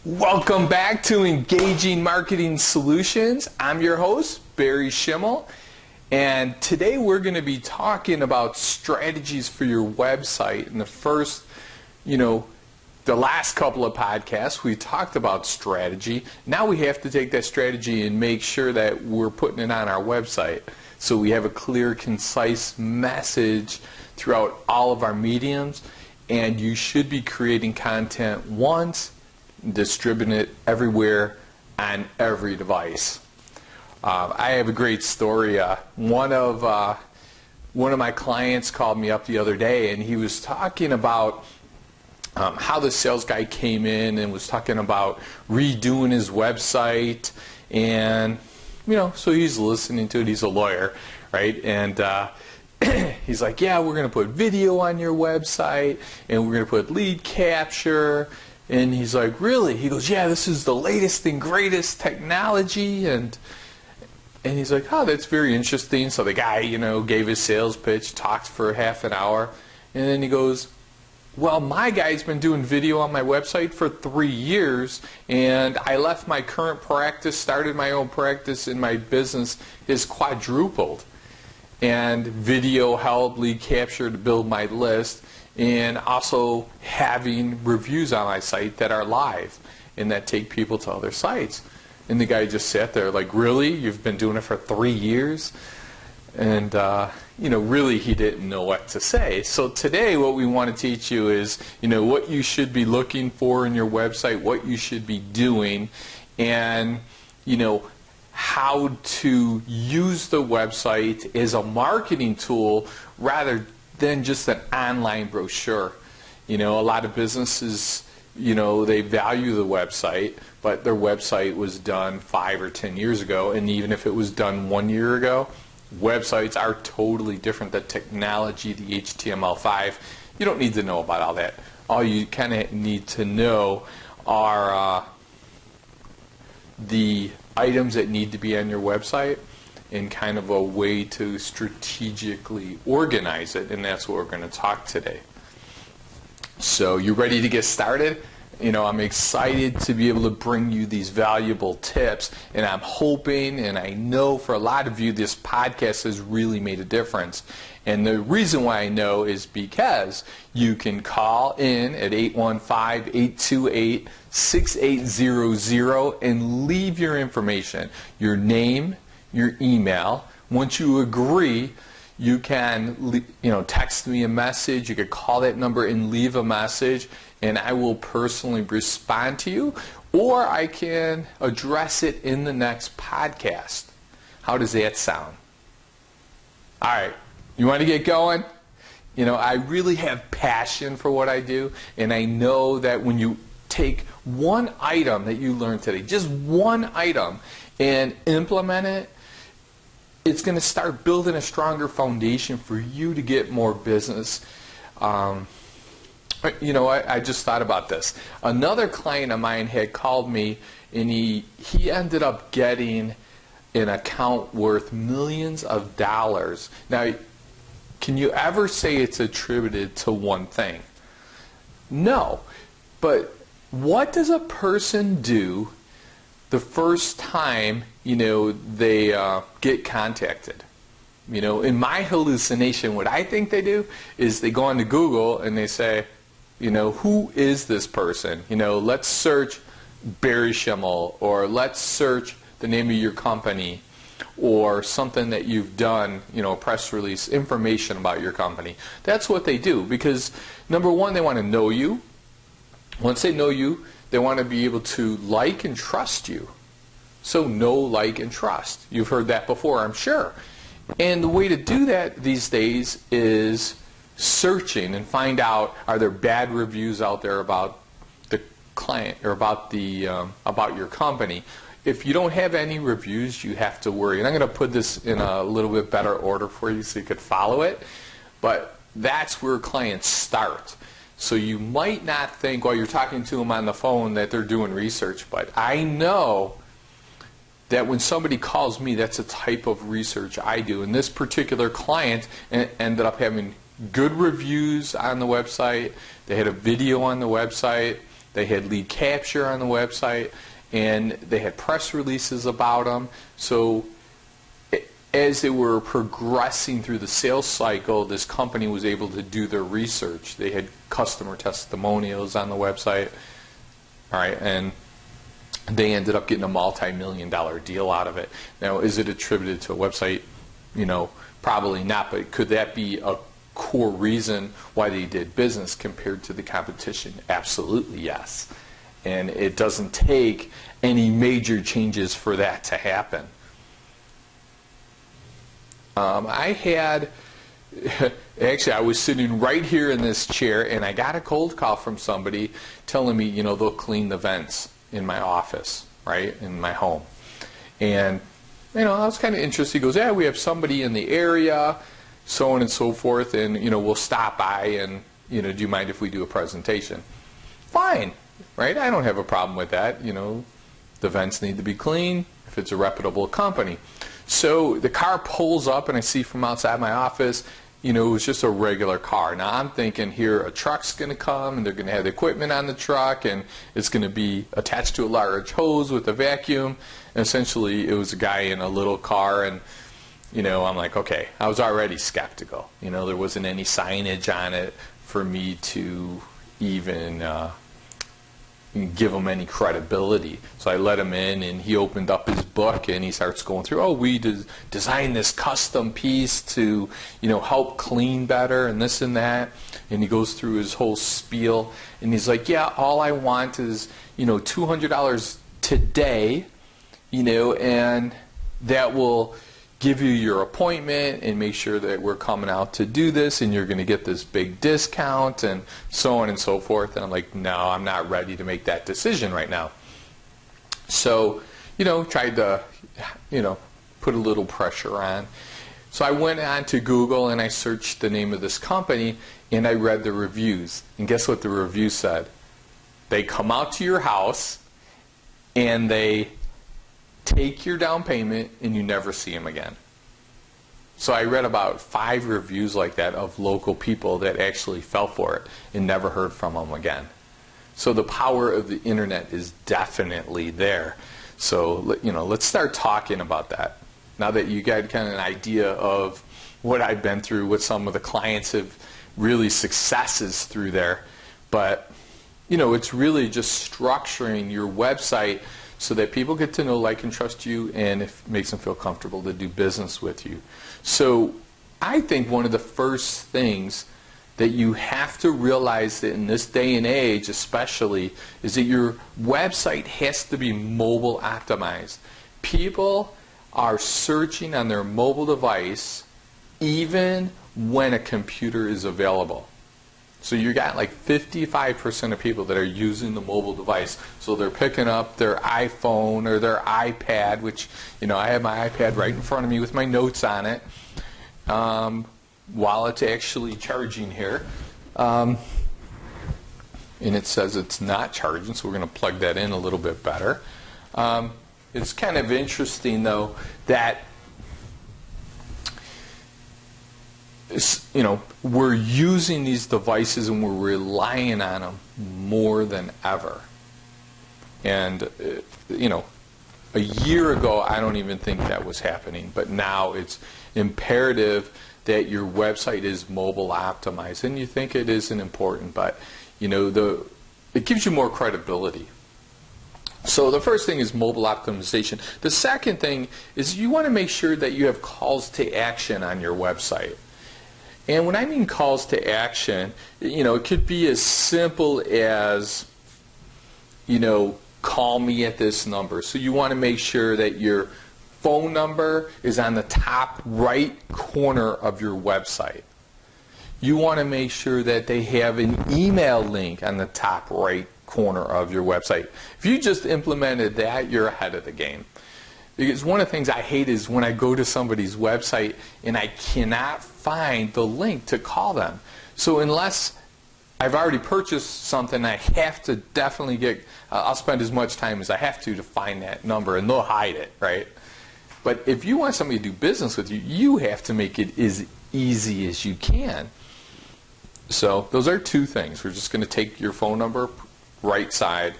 Welcome back to Engaging Marketing Solutions. I'm your host, Barry Schimmel, and today we're going to be talking about strategies for your website. In the last couple of podcasts, we talked about strategy. Now we have to take that strategy and make sure that we're putting it on our website so we have a clear, concise message throughout all of our mediums, and you should be creating content once, distribute it everywhere on every device. I have a great story. One of my clients called me up the other day, and he was talking about how the sales guy came in and was talking about redoing his website, and so he's listening to it. He's a lawyer, right? And he's like, "Yeah, we're going to put video on your website, and we're going to put lead capture." And he's like, "Really?" He goes, "Yeah, this is the latest and greatest technology." And he's like, "Oh, that's very interesting." So the guy, gave his sales pitch, talked for half an hour, and then he goes, "Well, my guy's been doing video on my website for 3 years, and I left my current practice, started my own practice, and my business is quadrupled. And video helped lead capture to build my list, and also having reviews on my site that are live and that take people to other sites." And the guy just sat there like, "Really? You've been doing it for 3 years?" And really he didn't know what to say. So today what we want to teach you is what you should be looking for in your website, what you should be doing, and how to use the website as a marketing tool rather than just an online brochure. A lot of businesses, they value the website, but their website was done 5 or 10 years ago, and even if it was done 1 year ago, websites are totally different. The technology, the HTML5, you don't need to know about all that. All you kind of need to know are the items that need to be on your website and kind of a way to strategically organize it, and that's what we're going to talk today. So you ready to get started? I'm excited to be able to bring you these valuable tips, and I'm hoping, and I know for a lot of you, this podcast has really made a difference. And the reason why I know is because you can call in at 815-828-6800 and leave your information, your name, your email. Once you agree, you can text me a message. You could call that number and leave a message, and I will personally respond to you, or I can address it in the next podcast. How does that sound? All right, you want to get going? I really have passion for what I do, and I know that when you take one item that you learned today, just one item, and implement it, it's going to start building a stronger foundation for you to get more business. I just thought about this. Another client of mine had called me, and he ended up getting an account worth millions of dollars. Now, can you ever say it's attributed to one thing? No. But what does a person do the first time they get contacted? In my hallucination, what I think they do is they go onto Google and they say, who is this person? Let's search Barry Schimmel, or let's search the name of your company, or something that you've done, a press release, information about your company. That's what they do, because number one, they want to know you. Once they know you, they want to be able to like and trust you. So know, like, and trust. You've heard that before, I'm sure. And the way to do that these days is searching and find out, are there bad reviews out there about the client or about your company. If you don't have any reviews, you have to worry. And I'm going to put this in a little bit better order for you so you could follow it. But that's where clients start. So you might not think while you're talking to them on the phone that they're doing research, but I know that when somebody calls me, that's a type of research I do. And this particular client ended up having good reviews on the website. They had a video on the website. They had lead capture on the website, and they had press releases about them. So as they were progressing through the sales cycle, this company was able to do their research. They had customer testimonials on the website, all right, and they ended up getting a multi-million-dollar deal out of it. Now, is it attributed to a website? You know, probably not, but could that be a core reason why they did business compared to the competition? Absolutely, yes. And it doesn't take any major changes for that to happen. Actually, I was sitting right here in this chair, and I got a cold call from somebody telling me, you know, they'll clean the vents in my office, right, in my home. And, you know, I was kind of interested. He goes, yeah, we have somebody in the area, so on and so forth, and, you know, we'll stop by and, you know, do you mind if we do a presentation? Fine, right? I don't have a problem with that. You know, the vents need to be clean if it's a reputable company. So the car pulls up, and I see from outside my office, you know, it was just a regular car. Now I'm thinking here a truck's going to come, and they're going to have the equipment on the truck, and it's going to be attached to a large hose with a vacuum. And essentially, it was a guy in a little car, and, you know, I'm like, okay, I was already skeptical. You know, there wasn't any signage on it for me to even give him any credibility. So I let him in, and he opened up his book, and he starts going through, oh, we designed this custom piece to, you know, help clean better and this and that. And he goes through his whole spiel, and he's like, yeah, all I want is, you know, $200 today, you know, and that will give you your appointment and make sure that we're coming out to do this, and you're going to get this big discount and so on and so forth. And I'm like, no, I'm not ready to make that decision right now. So, you know, tried to, you know, put a little pressure on. So I went on to Google, and I searched the name of this company, and I read the reviews. And guess what the review said? They come out to your house, and they take your down payment, and you never see them again. So I read about 5 reviews like that of local people that actually fell for it and never heard from them again. So the power of the internet is definitely there. So, you know, let's start talking about that. Now that you got kind of an idea of what I've been through, what some of the clients have really successes through there. But, you know, it's really just structuring your website so that people get to know, like, and trust you, and it makes them feel comfortable to do business with you. So I think one of the first things that you have to realize that in this day and age especially is that your website has to be mobile optimized. People are searching on their mobile device even when a computer is available. So you got like 55% of people that are using the mobile device. So they're picking up their iPhone or their iPad, which, you know, I have my iPad right in front of me with my notes on it while it's actually charging here. And it says it's not charging, so we're going to plug that in a little bit better. It's kind of interesting, though, that you know, we're using these devices and we're relying on them more than ever. And, you know, a year ago, I don't even think that was happening. But now it's imperative that your website is mobile optimized. And you think it isn't important, but, you know, it gives you more credibility. So the first thing is mobile optimization. The second thing is you want to make sure that you have calls to action on your website. And when I mean calls to action, you know, it could be as simple as, you know, call me at this number. So you want to make sure that your phone number is on the top right corner of your website. You want to make sure that they have an email link on the top right corner of your website. If you just implemented that, you're ahead of the game. Because one of the things I hate is when I go to somebody's website and I cannot find the link to call them. So unless I've already purchased something, I have to definitely get, I'll spend as much time as I have to find that number, and they'll hide it, right? But if you want somebody to do business with you, you have to make it as easy as you can. So those are 2 things. We're just going to take your phone number, right side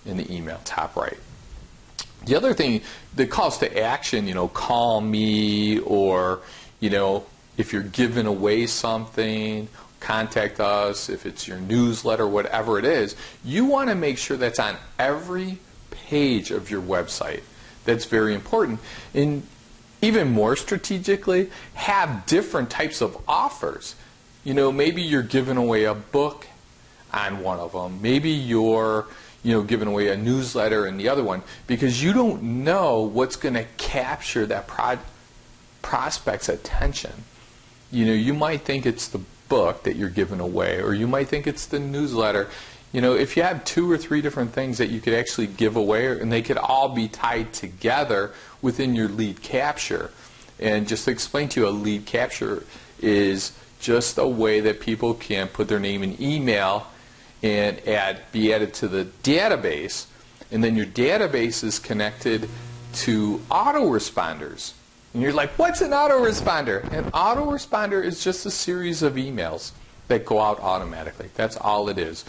in the email, top right. The other thing, the calls to action, call me, or, if you're giving away something, contact us, if it's your newsletter, whatever it is, you want to make sure that's on every page of your website. That's very important. And even more strategically, have different types of offers. Maybe you're giving away a book on one of them. Maybe you're giving away a newsletter in the other one, because you don't know what's going to capture that prospect's attention. You might think it's the book that you're giving away, or you might think it's the newsletter. If you have 2 or 3 different things that you could actually give away, and they could all be tied together within your lead capture. And just to explain to you, a lead capture is just a way that people can put their name and email and be added to the database, and then your database is connected to autoresponders. And you're like, what's an autoresponder? An autoresponder is just a series of emails that go out automatically. That's all it is.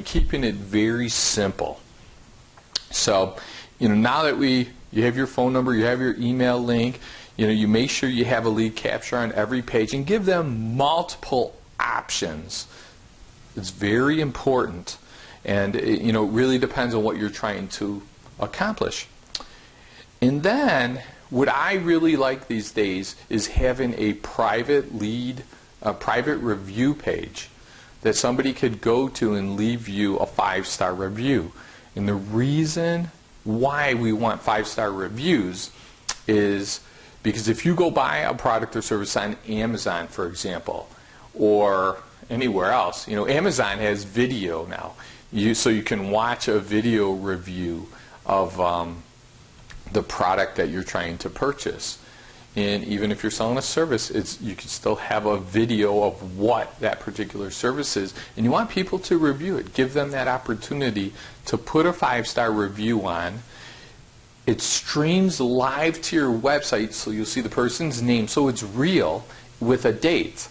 Keeping it very simple. So, now that you have your phone number, you have your email link, you make sure you have a lead capture on every page and give them multiple options. It's very important, and it really depends on what you're trying to accomplish. And then what I really like these days is having a private review page that somebody could go to and leave you a 5-star review. And the reason why we want 5-star reviews is because if you go buy a product or service on Amazon, for example, or anywhere else, Amazon has video now, so you can watch a video review of the product that you're trying to purchase. And even if you're selling a service, you can still have a video of what that particular service is, and you want people to review it. Give them that opportunity to put a 5-star review on. It streams live to your website, so you'll see the person's name, so it's real, with a date.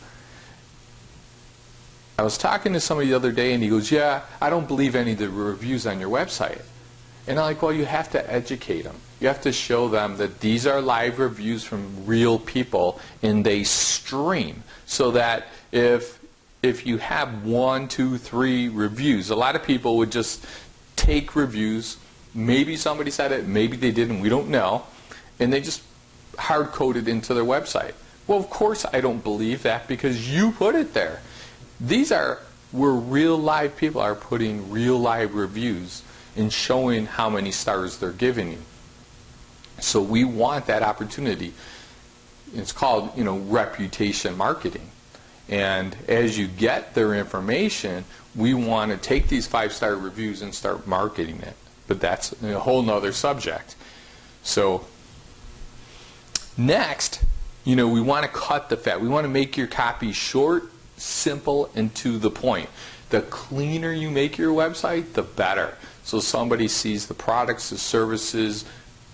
I was talking to somebody the other day, and he goes, yeah, I don't believe any of the reviews on your website. And I'm like, well, you have to educate them. You have to show them that these are live reviews from real people, and they stream, so that if you have 1, 2, 3 reviews, a lot of people would just take reviews, maybe somebody said it, maybe they didn't, we don't know, and they just hard-code it into their website. Well, of course I don't believe that, because you put it there. These are where real live people are putting real live reviews and showing how many stars they're giving you. So we want that opportunity. It's called, reputation marketing. And as you get their information, we want to take these 5-star reviews and start marketing it. But that's a whole nother subject. So next, we want to cut the fat. We want to make your copy short, simple, and to the point. The cleaner you make your website, the better. So somebody sees the products, the services,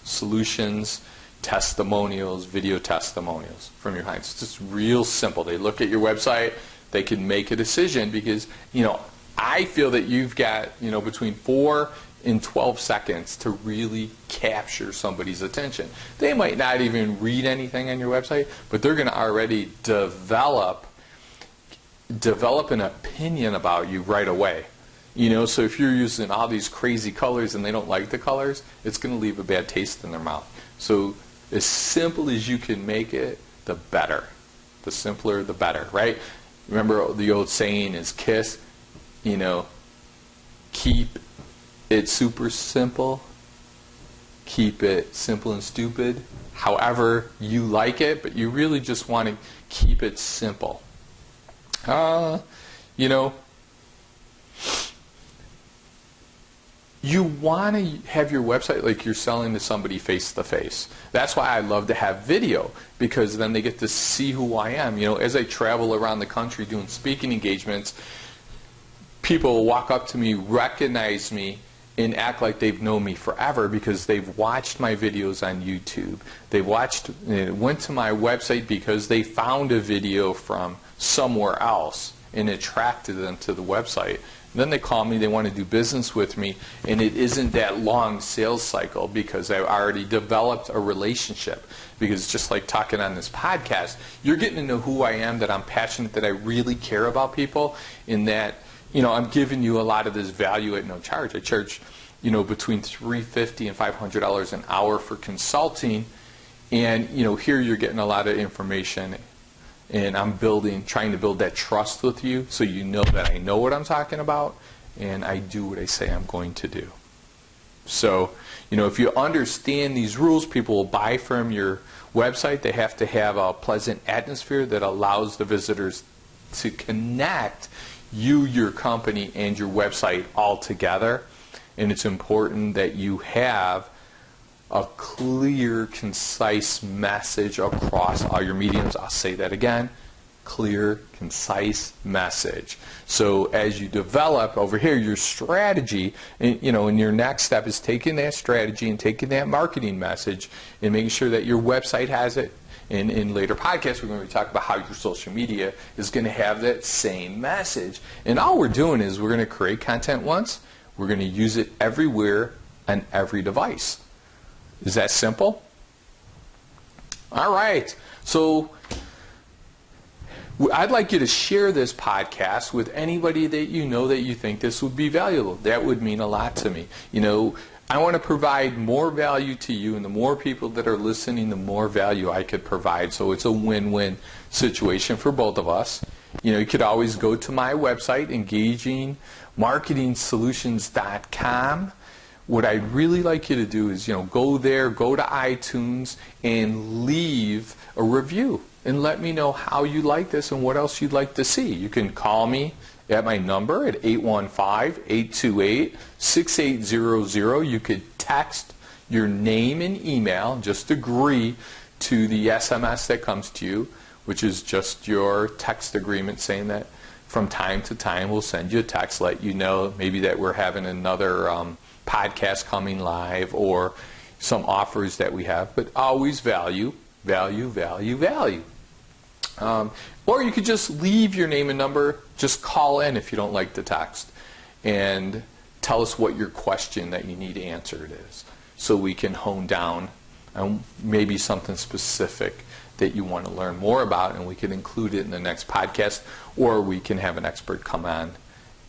solutions, testimonials, video testimonials from your clients. It's just real simple. They look at your website, they can make a decision, because I feel that you've got between 4 and 12 seconds to really capture somebody's attention. They might not even read anything on your website, but they're going to already develop an opinion about you right away. So if you're using all these crazy colors and they don't like the colors, it's going to leave a bad taste in their mouth. So as simple as you can make it, the better. The simpler, the better, right? Remember the old saying is KISS, keep it super simple, keep it simple and stupid, however you like it, but you really just want to keep it simple. You want to have your website like you're selling to somebody face to face. That's why I love to have video, because then they get to see who I am. As I travel around the country doing speaking engagements, people will walk up to me, recognize me, and act like they've known me forever because they've watched my videos on YouTube. They went to my website because they found a video from somewhere else and attracted them to the website. And then they call me, they want to do business with me, and it isn't that long sales cycle because I've already developed a relationship. Because just like talking on this podcast, you're getting to know who I am, that I'm passionate, that I really care about people, and that, you know, I'm giving you a lot of this value at no charge. I charge, you know, between $350 and $500 an hour for consulting, and, you know, here you're getting a lot of information, and I'm trying to build that trust with you, so you know that I know what I'm talking about, and I do what I say I'm going to do. So, you know, if you understand these rules, people will buy from your website. They have to have a pleasant atmosphere that allows the visitors to connect you, your company, and your website all together. And it's important that you have a clear, concise message across all your mediums. I'll say that again. Clear, concise message. So as you develop over here your strategy, and, you know, and your next step is taking that strategy and taking that marketing message and making sure that your website has it. And in later podcasts, we're going to be talking about how your social media is going to have that same message. And all we're doing is we're going to create content once. We're going to use it everywhere on every device. Is that simple? All right. So I'd like you to share this podcast with anybody that you know that you think this would be valuable. That would mean a lot to me. You know, I want to provide more value to you, and the more people that are listening, the more value I could provide. So it's a win-win situation for both of us. You know, you could always go to my website, engagingmarketingsolutions.com. What I'd really like you to do is, you know, go there, go to iTunes, and leave a review. And let me know how you like this and what else you'd like to see. You can call me at my number at 815-828-6800. You could text your name and email. Just agree to the SMS that comes to you, which is just your text agreement saying that from time to time we'll send you a text, let you know maybe that we're having another podcast coming live or some offers that we have. But always value, value, value, value. Or you could just leave your name and number, just call in if you don't like the text, and tell us what your question that you need answered is, so we can hone down on maybe something specific that you want to learn more about, and we can include it in the next podcast, or we can have an expert come on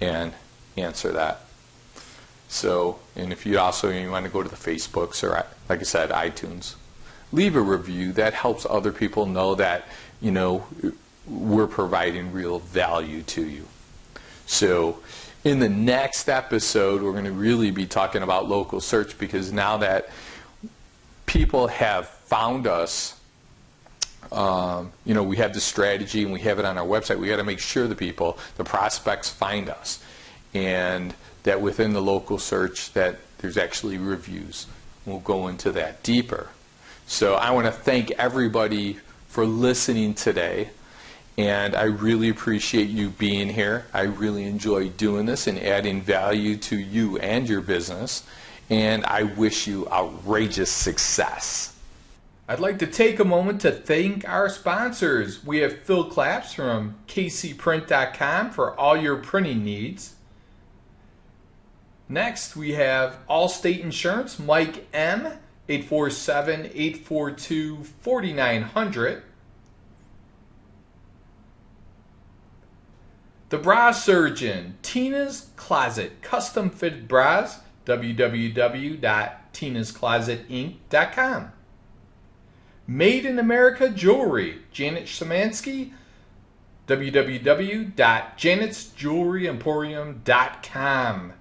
and answer that. So, and if you want to go to the Facebooks or, like I said, iTunes, leave a review. That helps other people know that, you know, we're providing real value to you. So in the next episode, we're going to really be talking about local search, because now that people have found us, you know, we have the strategy and we have it on our website. We got to make sure the prospects find us, and that within the local search that there's actually reviews. We'll go into that deeper. So I want to thank everybody for listening today, and I really appreciate you being here. I really enjoy doing this and adding value to you and your business, and I wish you outrageous success. I'd like to take a moment to thank our sponsors. We have Phil Claps from kcprint.com for all your printing needs. Next, we have Allstate Insurance, Mike M., 847-842-4900. The Bra Surgeon, Tina's Closet, custom fitted bras, www.tinasclosetinc.com. Made in America Jewelry, Janet Szymanski, www.janetsjewelryemporium.com.